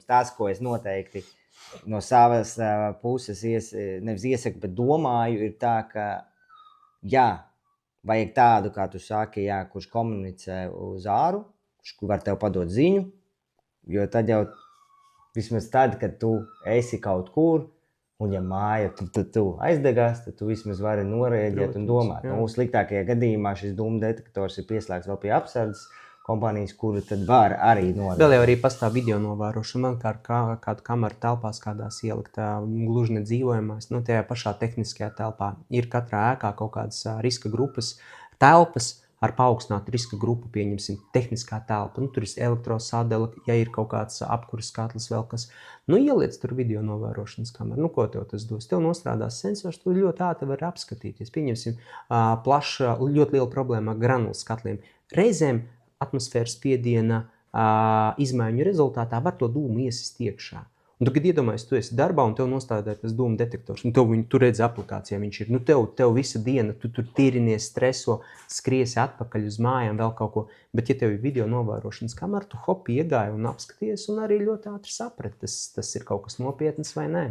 Tas, ko es noteikti no savas puses nevis iesaku, bet domāju, ir tā, ka jā, vajag tādu, kā tu saki, jā, kurš komunicē uz āru, kurš var tev padot ziņu, jo tad jau vismaz tad, kad tu esi kaut kur, un ja māja tu aizdegās, tad tu vismaz vari norēģēt un domāt. Nu, sliktākajā gadījumā šis dūmu detektors ir pieslēgts vēl pie apsardzes kompānijas, kuru tad var arī norēģēt. Vēl jau arī pastāv video novērošana, man kādu kameru telpās kādās ielikt, gluži nedzīvojamās, nu, tajā pašā tehniskajā telpā. Ir katrā ēkā kaut kādas riska grupas telpas, ar paaugstinātu riska grupu, pieņemsim, tehniskā telpa. Nu, tur ir elektrosadele, ja ir kaut kāds apkuras katls vēl kas. Nu, ieliec tur video novērošanas kameru. Nu, ko tev tas dos? Tev nostrādās sensors, tu ļoti ātri var apskatīties. Pieņemsim, plaša, ļoti liela problēma ar granulas katliem. Reizēm atmosfēras spiediena izmaiņu rezultātā var to dūmu iesist iekšā. Un tu, kad iedomājies, tu esi darbā un tev nostādē tas dūmu detektors, un tu redzi aplikācijā viņš ir. Nu, tev visa diena, tu tur tīrinies, streso, skriesi atpakaļ uz mājām, vēl kaut ko. Bet, ja tev ir video novērošanas kamera, tu hopi iegāji un apskaties un arī ļoti ātri saprati, tas ir kaut kas nopietnas vai nē.